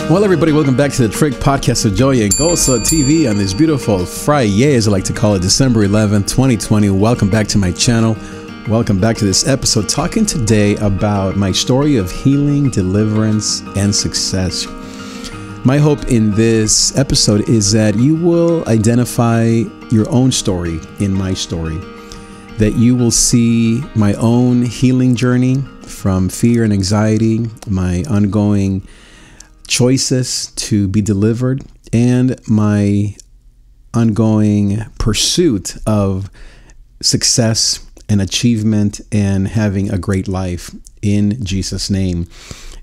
Well, everybody, welcome back to the Trig Podcast of Joy and GOZO TV on this beautiful Friday, as I like to call it, December 11th, 2020. Welcome back to my channel. Welcome back to this episode, talking today about my story of healing, deliverance, and success. My hope in this episode is that you will identify your own story in my story, that you will see my own healing journey from fear and anxiety, my ongoing choices to be delivered, and my ongoing pursuit of success and achievement and having a great life in Jesus' name.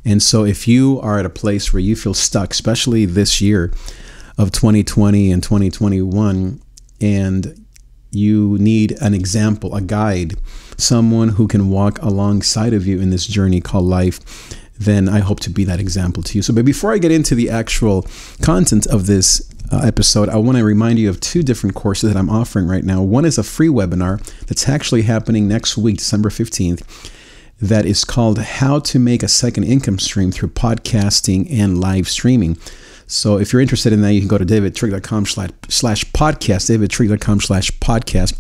And so if you are at a place where you feel stuck, especially this year of 2020 and 2021, and you need an example, a guide, someone who can walk alongside of you in this journey called life, then I hope to be that example to you. So, but before I get into the actual content of this episode, I want to remind you of two different courses that I'm offering right now. One is a free webinar that's actually happening next week, December 15th, that is called How to Make a Second Income Stream Through Podcasting and Live Streaming. So if you're interested in that, you can go to davidTrig.com/podcast, davidTrig.com/podcast,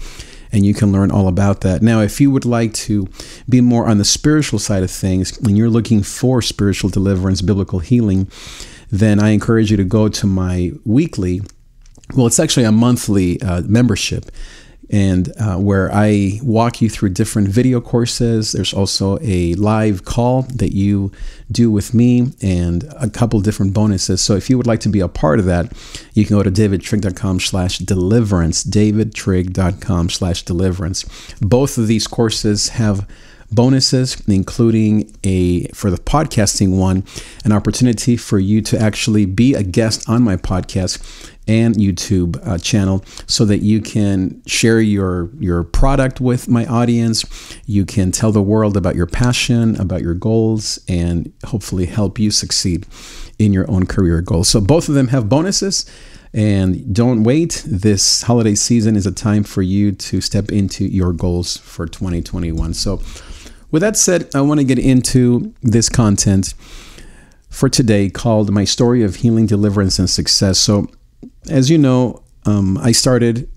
and you can learn all about that. Now, if you would like to be more on the spiritual side of things, and you're looking for spiritual deliverance, biblical healing, then I encourage you to go to my weekly, well, it's actually a monthly membership, and where I walk you through different video courses. There's also a live call that you do with me and a couple different bonuses. So if you would like to be a part of that, you can go to davidTrig.com/deliverance, davidTrig.com/deliverance. Both of these courses have bonuses, including for the podcasting one, an opportunity for you to actually be a guest on my podcast and YouTube channel, so that you can share your product with my audience. You can tell the world about your passion, about your goals, and hopefully help you succeed in your own career goals. So both of them have bonuses, and don't wait. This holiday season is a time for you to step into your goals for 2021. So with that said, I want to get into this content for today called My Story of Healing, Deliverance, and Success. So as you know, I started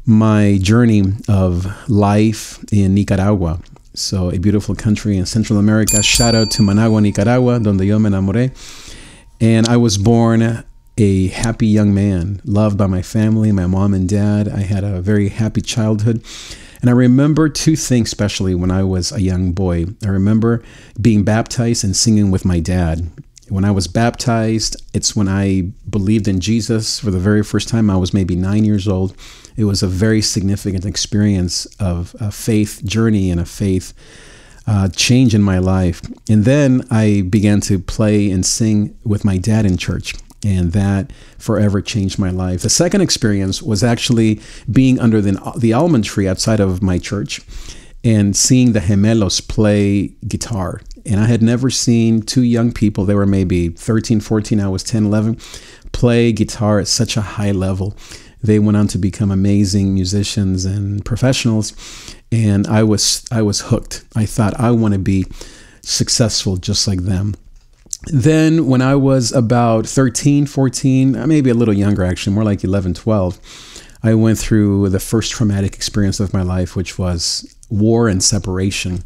my journey of life in Nicaragua. So a beautiful country in Central America. Shout out to Managua, Nicaragua, donde yo me enamoré. And I was born a happy young man, loved by my family, my mom and dad. I had a very happy childhood. And I remember two things, especially when I was a young boy. I remember being baptized and singing with my dad. When I was baptized, it's when I believed in Jesus for the very first time. I was maybe 9 years old. It was a very significant experience of a faith journey and a faith change in my life. And then I began to play and sing with my dad in church, and that forever changed my life. The second experience was actually being under the almond tree outside of my church and seeing the gemelos play guitar. And I had never seen two young people, they were maybe 13, 14, I was 10, 11, play guitar at such a high level. They went on to become amazing musicians and professionals, and I was hooked. I thought, I want to be successful just like them. Then when I was about 13, 14, maybe a little younger actually, more like 11, 12, I went through the first traumatic experience of my life, which was war and separation.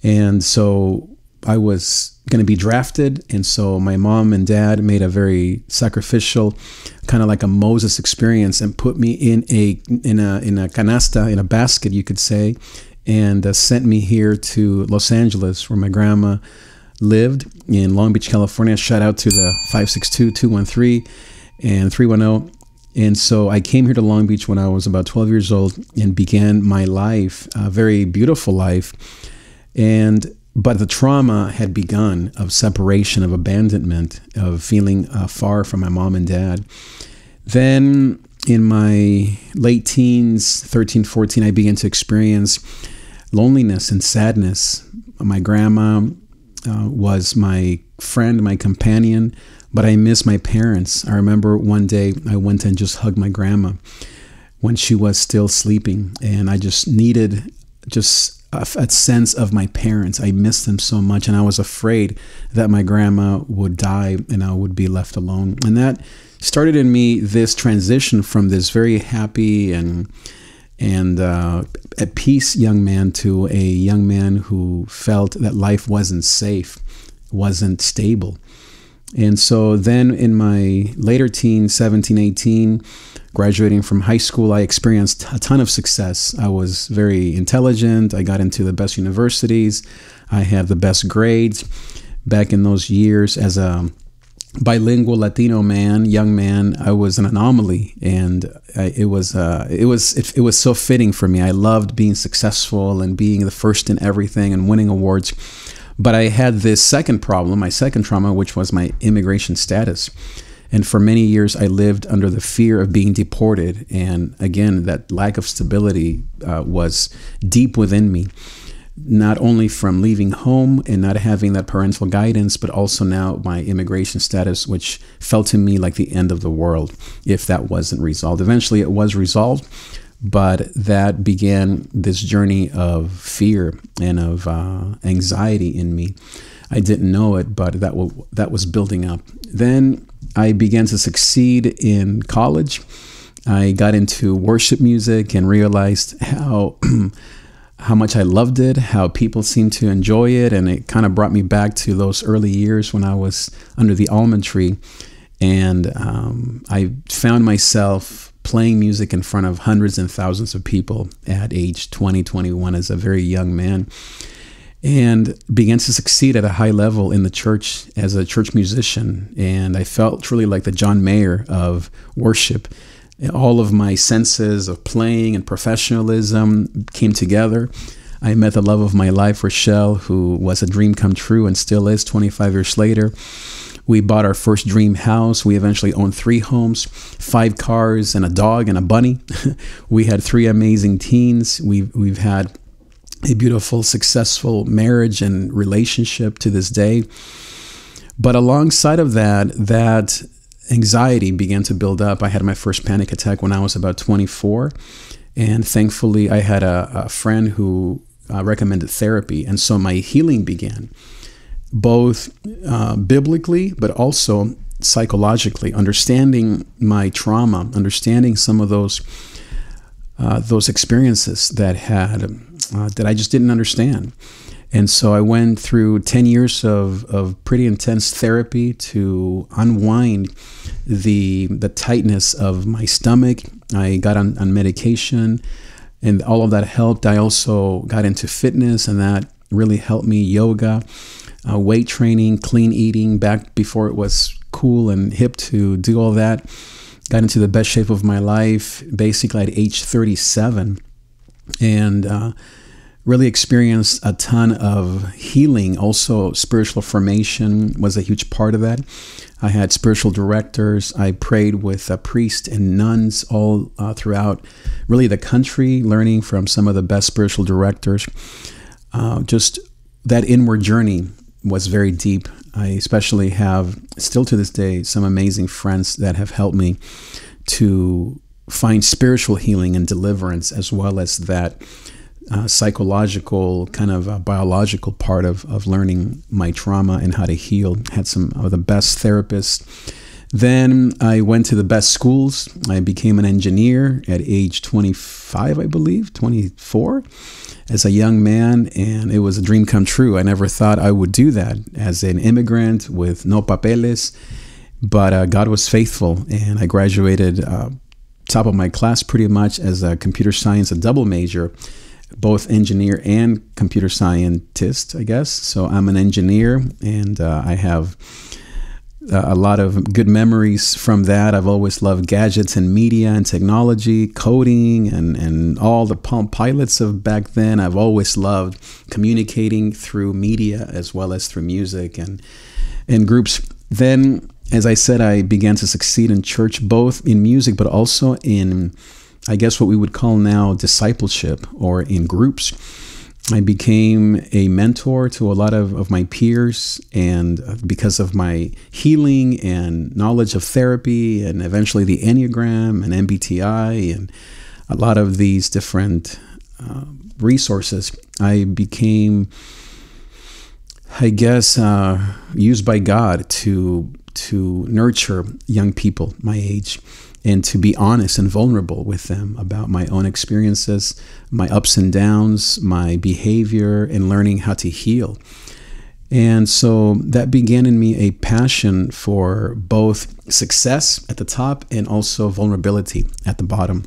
And so I was going to be drafted. And so my mom and dad made a very sacrificial, kind of like a Moses experience, and put me in a canasta, in a basket, you could say, and sent me here to Los Angeles, where my grandma lived in Long Beach, California. Shout out to the 562-213 and 310. And so I came here to Long Beach when I was about 12 years old and began my life, a very beautiful life. But the trauma had begun of separation, of abandonment, of feeling far from my mom and dad. Then in my late teens, 13, 14, I began to experience loneliness and sadness. My grandma was my friend, my companion, but I miss my parents. I remember one day I went and just hugged my grandma when she was still sleeping, and I just needed just a sense of my parents. I missed them so much, and I was afraid that my grandma would die and I would be left alone. And that started in me this transition from this very happy and at peace young man to a young man who felt that life wasn't safe, wasn't stable. And so then in my later teens, 17, 18, graduating from high school, I experienced a ton of success. I was very intelligent. I got into the best universities. I had the best grades. Back in those years, as a bilingual Latino man, young man, I was an anomaly, and it was so fitting for me. I loved being successful and being the first in everything and winning awards. But I had this second problem, my second trauma, which was my immigration status. And for many years, I lived under the fear of being deported. And again, that lack of stability was deep within me, not only from leaving home and not having that parental guidance, but also now my immigration status, which felt to me like the end of the world if that wasn't resolved. Eventually, it was resolved. But that began this journey of fear and of anxiety in me. I didn't know it, but that was building up. Then I began to succeed in college. I got into worship music and realized how much I loved it, how people seemed to enjoy it, and it kind of brought me back to those early years when I was under the almond tree. And I found myself playing music in front of hundreds and thousands of people at age 20, 21 as a very young man, and began to succeed at a high level in the church as a church musician. And I felt truly like the John Mayer of worship. All of my senses of playing and professionalism came together. I met the love of my life, Rochelle, who was a dream come true and still is 25 years later. We bought our first dream house. We eventually owned 3 homes, 5 cars, and a dog and a bunny. We had 3 amazing teens. We've had a beautiful, successful marriage and relationship to this day. But alongside of that anxiety began to build up. I had my first panic attack when I was about 24. And thankfully, I had a friend who recommended therapy. And so my healing began, both biblically, but also psychologically, understanding my trauma, understanding some of those experiences that I just didn't understand. And so I went through 10 years of pretty intense therapy to unwind the tightness of my stomach. I got on medication, and all of that helped. I also got into fitness, and that really helped me. Yoga, weight training, clean eating, back before it was cool and hip to do all that. Got into the best shape of my life basically at age 37, and really experienced a ton of healing. Also, spiritual formation was a huge part of that. I had spiritual directors. I prayed with priests and nuns all throughout really the country, learning from some of the best spiritual directors. Just that inward journey was very deep. I especially have, still to this day, some amazing friends that have helped me to find spiritual healing and deliverance, as well as that psychological, kind of biological part of learning my trauma and how to heal. Had some of the best therapists. Then I went to the best schools. I became an engineer at age 25, I believe, 24, as a young man, and it was a dream come true. I never thought I would do that as an immigrant with no papeles, but God was faithful, and I graduated top of my class pretty much as a computer science, a double major, both engineer and computer scientist, I guess. So I'm an engineer, and I have a lot of good memories from that. I've always loved gadgets and media and technology, coding, and all the Palm Pilots of back then. I've always loved communicating through media as well as through music and groups. Then, as I said, I began to succeed in church, both in music, but also in, I guess, what we would call now discipleship, or in groups. I became a mentor to a lot of my peers, and because of my healing and knowledge of therapy and eventually the Enneagram and MBTI and a lot of these different resources, I became, I guess, used by God to nurture young people my age and to be honest and vulnerable with them about my own experiences, my ups and downs, my behavior, and learning how to heal. And so that began in me a passion for both success at the top and also vulnerability at the bottom.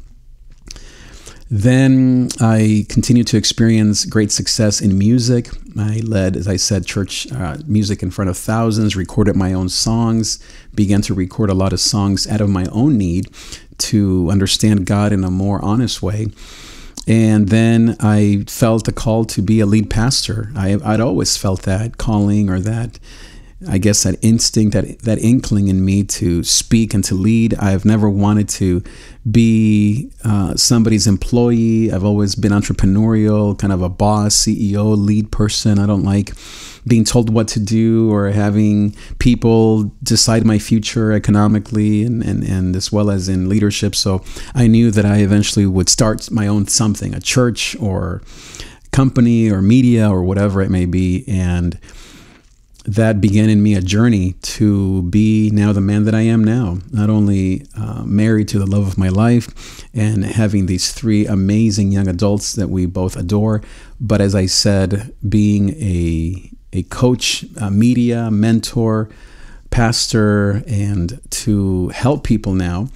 Then I continued to experience great success in music. I led, as I said, church music in front of thousands, recorded my own songs, began to record a lot of songs out of my own need to understand God in a more honest way. And then I felt a call to be a lead pastor. I'd always felt that calling, or that, I guess, that instinct, that inkling in me to speak and to lead. I've never wanted to be somebody's employee. I've always been entrepreneurial, kind of a boss, CEO, lead person. I don't like being told what to do or having people decide my future economically and as well as in leadership. So I knew that I eventually would start my own something, a church or company or media or whatever it may be. And that began in me a journey to be now the man that I am now, not only married to the love of my life and having these three amazing young adults that we both adore, but as I said, being a coach, a media mentor, pastor, and to help people now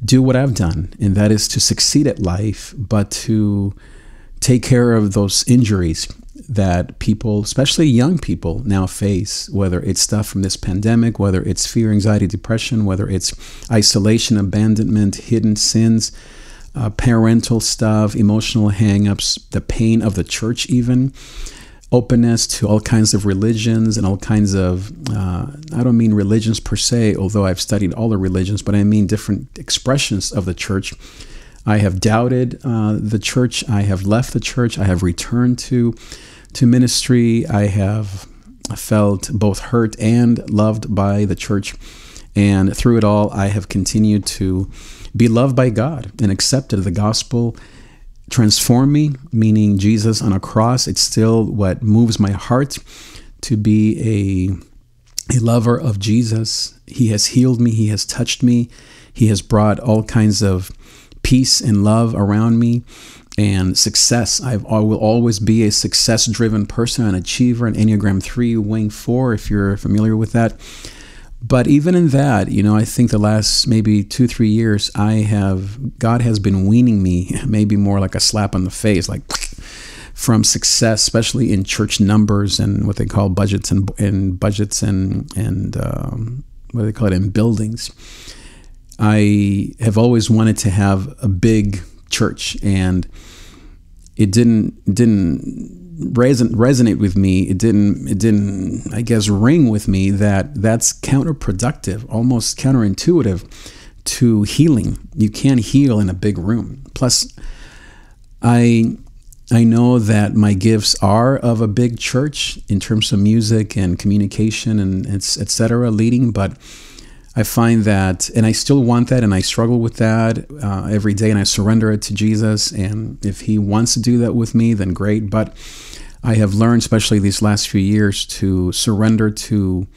do what I've done, and that is to succeed at life, but to take care of those injuries that people, especially young people, now face, whether it's stuff from this pandemic, whether it's fear, anxiety, depression, whether it's isolation, abandonment, hidden sins, parental stuff, emotional hang-ups, the pain of the church even, openness to all kinds of religions and all kinds of, I don't mean religions per se, although I've studied all the religions, but I mean different expressions of the church. I have doubted the church. I have left the church. I have returned to ministry. I have felt both hurt and loved by the church. And through it all, I have continued to be loved by God and accepted the gospel. Transform me, meaning Jesus on a cross. It's still what moves my heart to be a lover of Jesus. He has healed me. He has touched me. He has brought all kinds of peace and love around me and success. I will always be a success-driven person, an achiever, an Enneagram 3, Wing 4, if you're familiar with that. But even in that, I think the last maybe 2-3 years, God has been weaning me, maybe more like a slap on the face, like from success, especially in church numbers and what they call budgets and what do they call it, in buildings. I have always wanted to have a big church, and it didn't resonate with me. It didn't, I guess, ring with me that's counterproductive, almost counterintuitive to healing. You can't heal in a big room. Plus, I know that my gifts are of a big church in terms of music and communication and etc. leading, but I find that, and I still want that, and I struggle with that every day, and I surrender it to Jesus. And if he wants to do that with me, then great. But I have learned, especially these last few years, to surrender to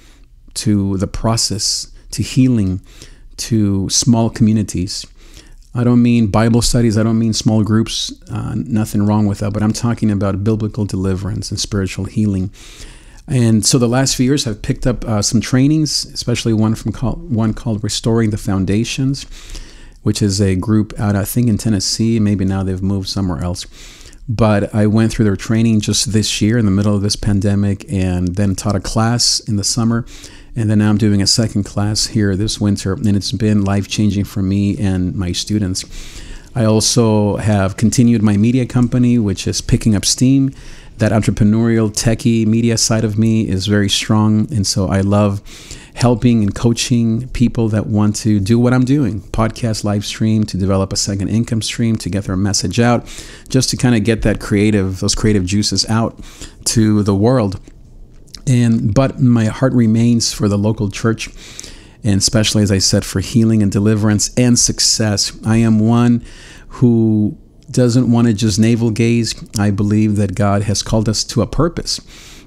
the process, to healing, to small communities. I don't mean Bible studies. I don't mean small groups. Nothing wrong with that. But I'm talking about biblical deliverance and spiritual healing. And so the last few years I've picked up some trainings, especially one called Restoring the Foundations, which is a group out, I think, in Tennessee. Maybe now they've moved somewhere else. But I went through their training just this year in the middle of this pandemic, and then taught a class in the summer. And then now I'm doing a second class here this winter, and it's been life-changing for me and my students. I also have continued my media company, which is picking up steam. That entrepreneurial, techie media side of me is very strong. And so I love helping and coaching people that want to do what I'm doing, podcast, live stream, to develop a second income stream, to get their message out, just to kind of get those creative juices out to the world. But my heart remains for the local church, and especially, as I said, for healing and deliverance and success. I am one who doesn't want to just navel gaze. I believe that God has called us to a purpose,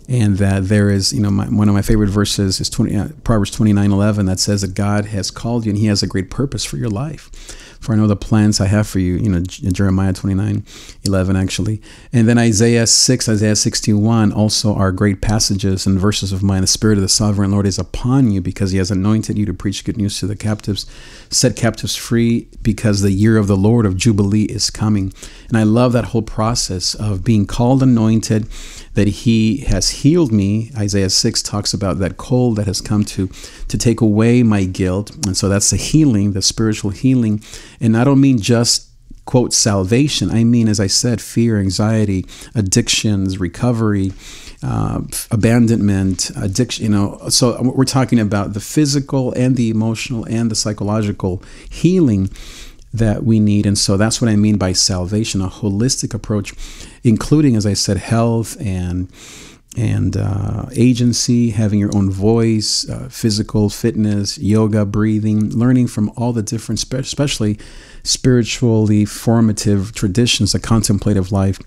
and that there is, one of my favorite verses is Proverbs 29:11, that says that God has called you and He has a great purpose for your life. For I know the plans I have for you, Jeremiah 29:11 actually. And then Isaiah 61 also are great passages and verses of mine. The Spirit of the Sovereign Lord is upon you because He has anointed you to preach good news to the captives, set captives free, because the year of the Lord of Jubilee is coming. And I love that whole process of being called, anointed, that He has healed me. Isaiah 6 talks about that cold that has come to take away my guilt. And so that's the healing, the spiritual healing. And I don't mean just, quote, salvation. I mean, as I said, fear, anxiety, addictions, recovery, abandonment, addiction, so we're talking about the physical and the emotional and the psychological healing that we need. And so that's what I mean by salvation, a holistic approach, including, as I said, health and agency, having your own voice, physical fitness, yoga, breathing, learning from all the different, especially spiritually formative traditions, the contemplative life.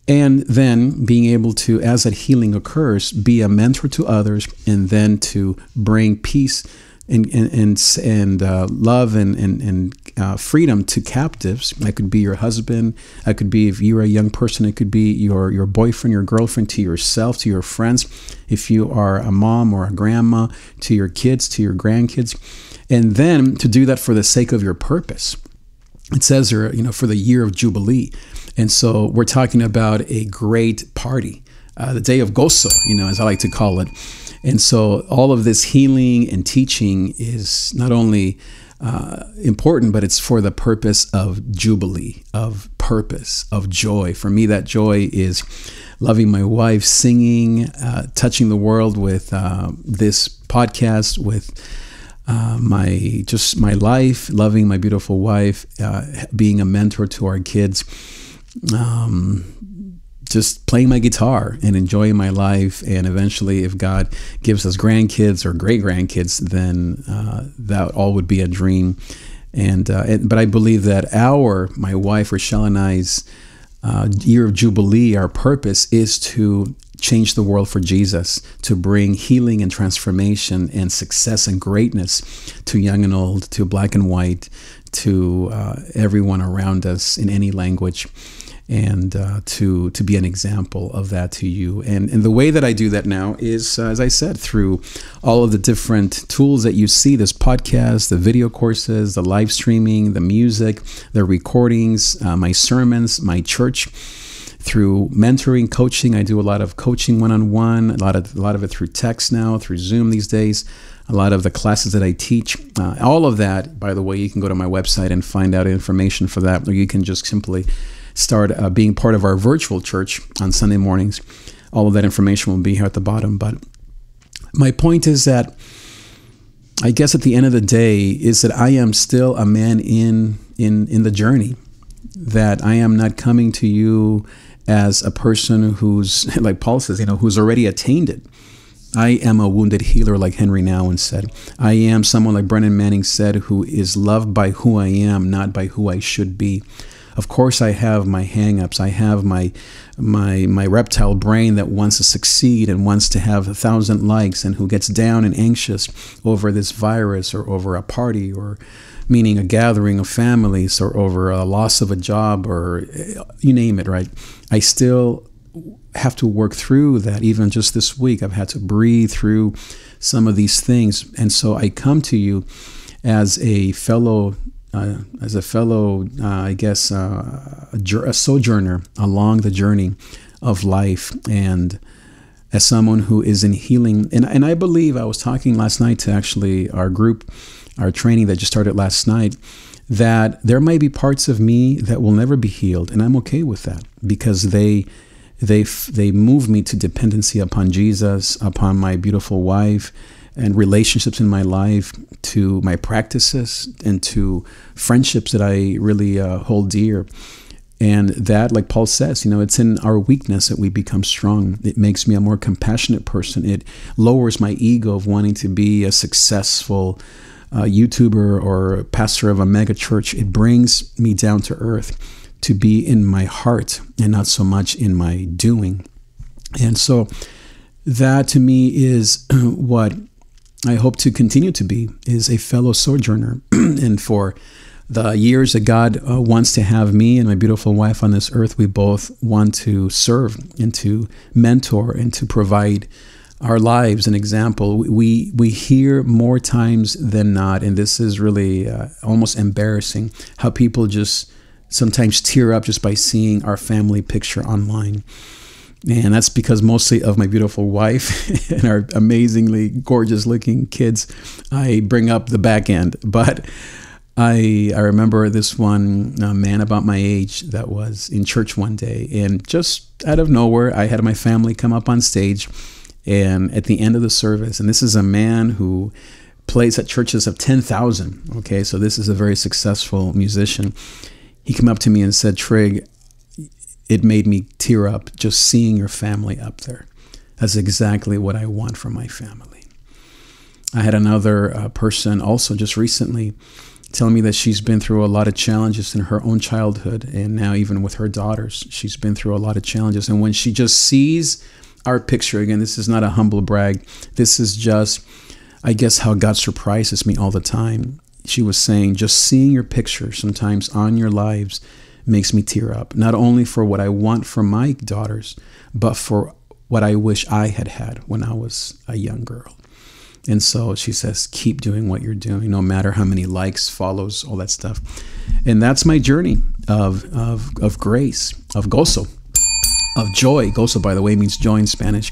And then being able to, as that healing occurs, be a mentor to others, and then to bring peace and love and freedom to captives. That could be your husband. That could be, if you're a young person, it could be your boyfriend, your girlfriend, to yourself, to your friends. If you are a mom or a grandma, to your kids, to your grandkids. And then to do that for the sake of your purpose. It says there, for the year of Jubilee. And so we're talking about a great party, the day of GOZO, as I like to call it. And so all of this healing and teaching is not only important, but it's for the purpose of Jubilee, of purpose, of joy. For me, that joy is loving my wife, singing, touching the world with this podcast, with my life, loving my beautiful wife, being a mentor to our kids, just playing my guitar and enjoying my life. And eventually, if God gives us grandkids or great grandkids, then that all would be a dream. But I believe that my wife Rochelle and I's year of Jubilee, our purpose is to change the world for Jesus, to bring healing and transformation and success and greatness to young and old, to black and white, to everyone around us in any language. And to be an example of that to you. And the way that I do that now is, as I said, through all of the different tools that you see, this podcast, the video courses, the live streaming, the music, the recordings, my sermons, my church, through mentoring, coaching. I do a lot of coaching one-on-one, a lot of it through text now, through Zoom these days, a lot of the classes that I teach. All of that, by the way, you can go to my website and find out information for that, or you can just simply start being part of our virtual church on Sunday mornings. All of that information will be here at the bottom. But my point is that I guess at the end of the day is that I am still a man in the journey, that I am not coming to you as a person who's, like Paul says, who's already attained it. I am a wounded healer, like Henry Nouwen said. I am someone, like Brennan Manning said, who is loved by who I am, not by who I should be. Of course, I have my hang-ups. I have my reptile brain that wants to succeed and wants to have 1,000 likes, and who gets down and anxious over this virus, or over a party, or meaning a gathering of families, or over a loss of a job, or you name it, right? I still have to work through that. Even just this week, I've had to breathe through some of these things. And so I come to you as a fellow, I guess, a sojourner along the journey of life, and as someone who is in healing. And I believe, I was talking last night to actually our group, our training that just started last night, that there might be parts of me that will never be healed, and I'm okay with that, because they move me to dependency upon Jesus, upon my beautiful wife, and relationships in my life, to my practices, and to friendships that I really hold dear. And that, like Paul says, it's in our weakness that we become strong. It makes me a more compassionate person. It lowers my ego of wanting to be a successful YouTuber or pastor of a mega church. It brings me down to earth to be in my heart and not so much in my doing. And so that to me is what I hope to continue to be, is a fellow sojourner. And for the years that God wants to have me and my beautiful wife on this earth, we both want to serve and to mentor and to provide our lives an example. We hear more times than not, and this is really almost embarrassing, how people just sometimes tear up just by seeing our family picture online. And that's because mostly of my beautiful wife and our amazingly gorgeous looking kids. I bring up the back end, but I remember this one man about my age that was in church one day, and just out of nowhere, I had my family come up on stage, and at the end of the service, and this is a man who plays at churches of 10,000. Okay, so this is a very successful musician. He came up to me and said, "Trig, it made me tear up just seeing your family up there. That's exactly what I want for my family." I had another person also just recently telling me that she's been through a lot of challenges in her own childhood, and now even with her daughters, she's been through a lot of challenges. And when she just sees our picture, again, this is not a humble brag, this is just, I guess, how God surprises me all the time. She was saying, just seeing your picture sometimes on your lives makes me tear up, not only for what I want for my daughters, but for what I wish I had had when I was a young girl. And so she says, keep doing what you're doing, no matter how many likes, follows, all that stuff. And that's my journey of grace, of GOZO, of joy. GOZO, by the way, means joy in Spanish.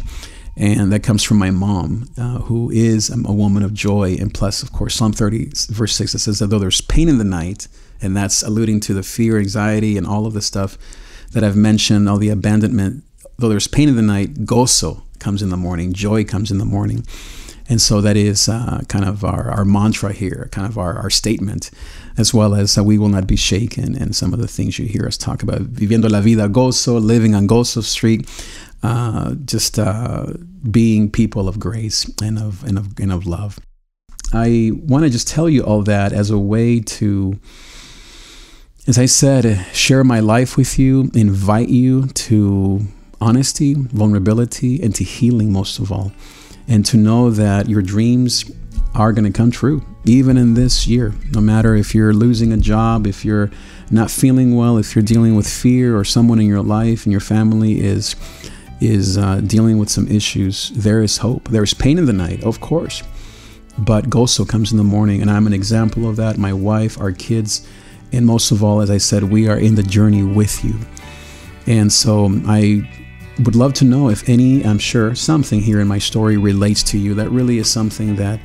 And that comes from my mom, who is a woman of joy. And plus, of course, Psalm 30, verse 6, it says that though there's pain in the night, and that's alluding to the fear, anxiety, and all of the stuff that I've mentioned, all the abandonment, though there's pain in the night, GOZO comes in the morning, joy comes in the morning. And so that is kind of our mantra here, kind of our statement, as well as we will not be shaken, and some of the things you hear us talk about, viviendo la vida GOZO, living on GOZO Street, just being people of grace and of love. I want to just tell you all that as a way to, as I said, share my life with you, invite you to honesty, vulnerability, and to healing most of all. And to know that your dreams are going to come true, even in this year. No matter if you're losing a job, if you're not feeling well, if you're dealing with fear, or someone in your life and your family is dealing with some issues, there is hope. There is pain in the night, of course, but GOZO comes in the morning, and I'm an example of that. My wife, our kids, and most of all, as I said, we are in the journey with you. And so I would love to know if any, I'm sure something here in my story relates to you. That really is something that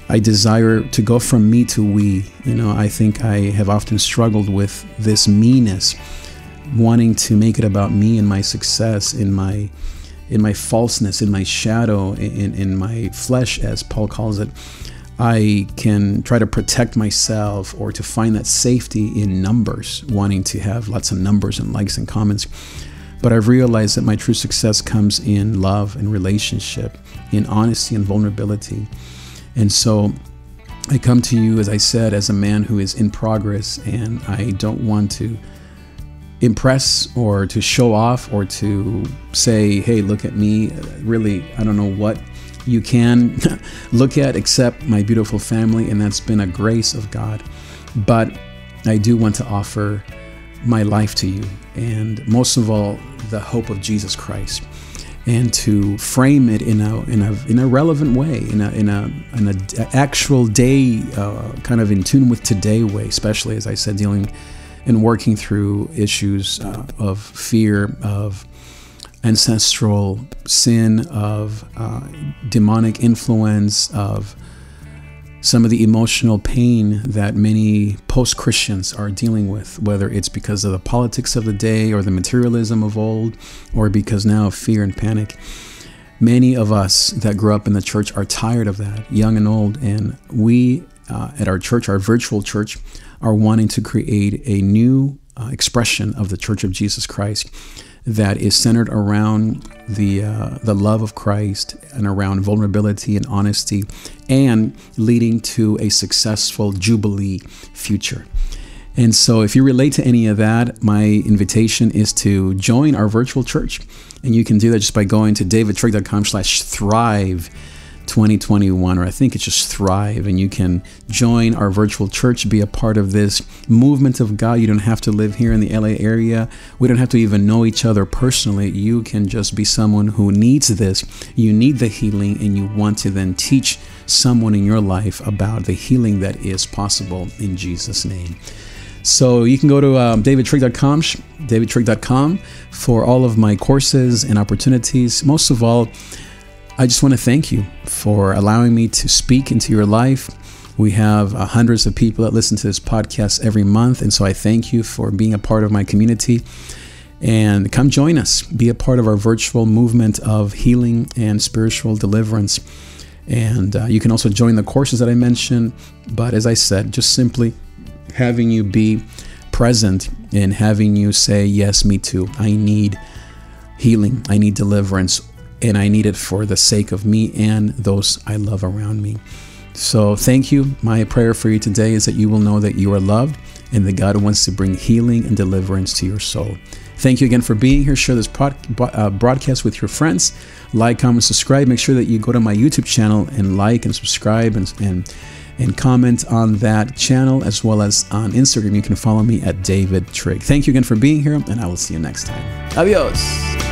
I desire to go from me to we. You know, I think I have often struggled with this me-ness, wanting to make it about me and my success, in my falseness, in my shadow, in my flesh, as Paul calls it. I can try to protect myself or to find that safety in numbers, wanting to have lots of numbers and likes and comments. But I've realized that my true success comes in love and relationship, in honesty and vulnerability. And so I come to you, as I said, as a man who is in progress, and I don't want to impress or to show off or to say, hey, look at me. Really, I don't know what you can look at except my beautiful family, and that's been a grace of God. But I do want to offer my life to you, and most of all, the hope of Jesus Christ, and to frame it in a relevant way, in an actual day, kind of in tune with today way, especially, as I said, dealing and working through issues of fear, of ancestral sin, of demonic influence, of some of the emotional pain that many post-Christians are dealing with, whether it's because of the politics of the day or the materialism of old, or because now of fear and panic. Many of us that grew up in the church are tired of that, young and old, and we at our church, our virtual church, are wanting to create a new expression of the Church of Jesus Christ that is centered around the love of Christ and around vulnerability and honesty, and leading to a successful Jubilee future. And so if you relate to any of that, my invitation is to join our virtual church. And you can do that just by going to davidTrig.com/thrive 2021, or I think it's just Thrive, and you can join our virtual church, be a part of this movement of God. You don't have to live here in the LA area. We don't have to even know each other personally. You can just be someone who needs this. You need the healing, and you want to then teach someone in your life about the healing that is possible in Jesus' name. So you can go to davidTrig.com for all of my courses and opportunities. Most of all, I just want to thank you for allowing me to speak into your life. We have hundreds of people that listen to this podcast every month, and so I thank you for being a part of my community. And come join us. Be a part of our virtual movement of healing and spiritual deliverance. And you can also join the courses that I mentioned. But as I said, just simply having you be present and having you say, yes, me too. I need healing. I need deliverance. And I need it for the sake of me and those I love around me. So thank you. My prayer for you today is that you will know that you are loved and that God wants to bring healing and deliverance to your soul. Thank you again for being here. Share this broadcast with your friends. Like, comment, subscribe. Make sure that you go to my YouTube channel and like and subscribe and comment on that channel, as well as on Instagram. You can follow me at davidTrig. Thank you again for being here, and I will see you next time. Adios.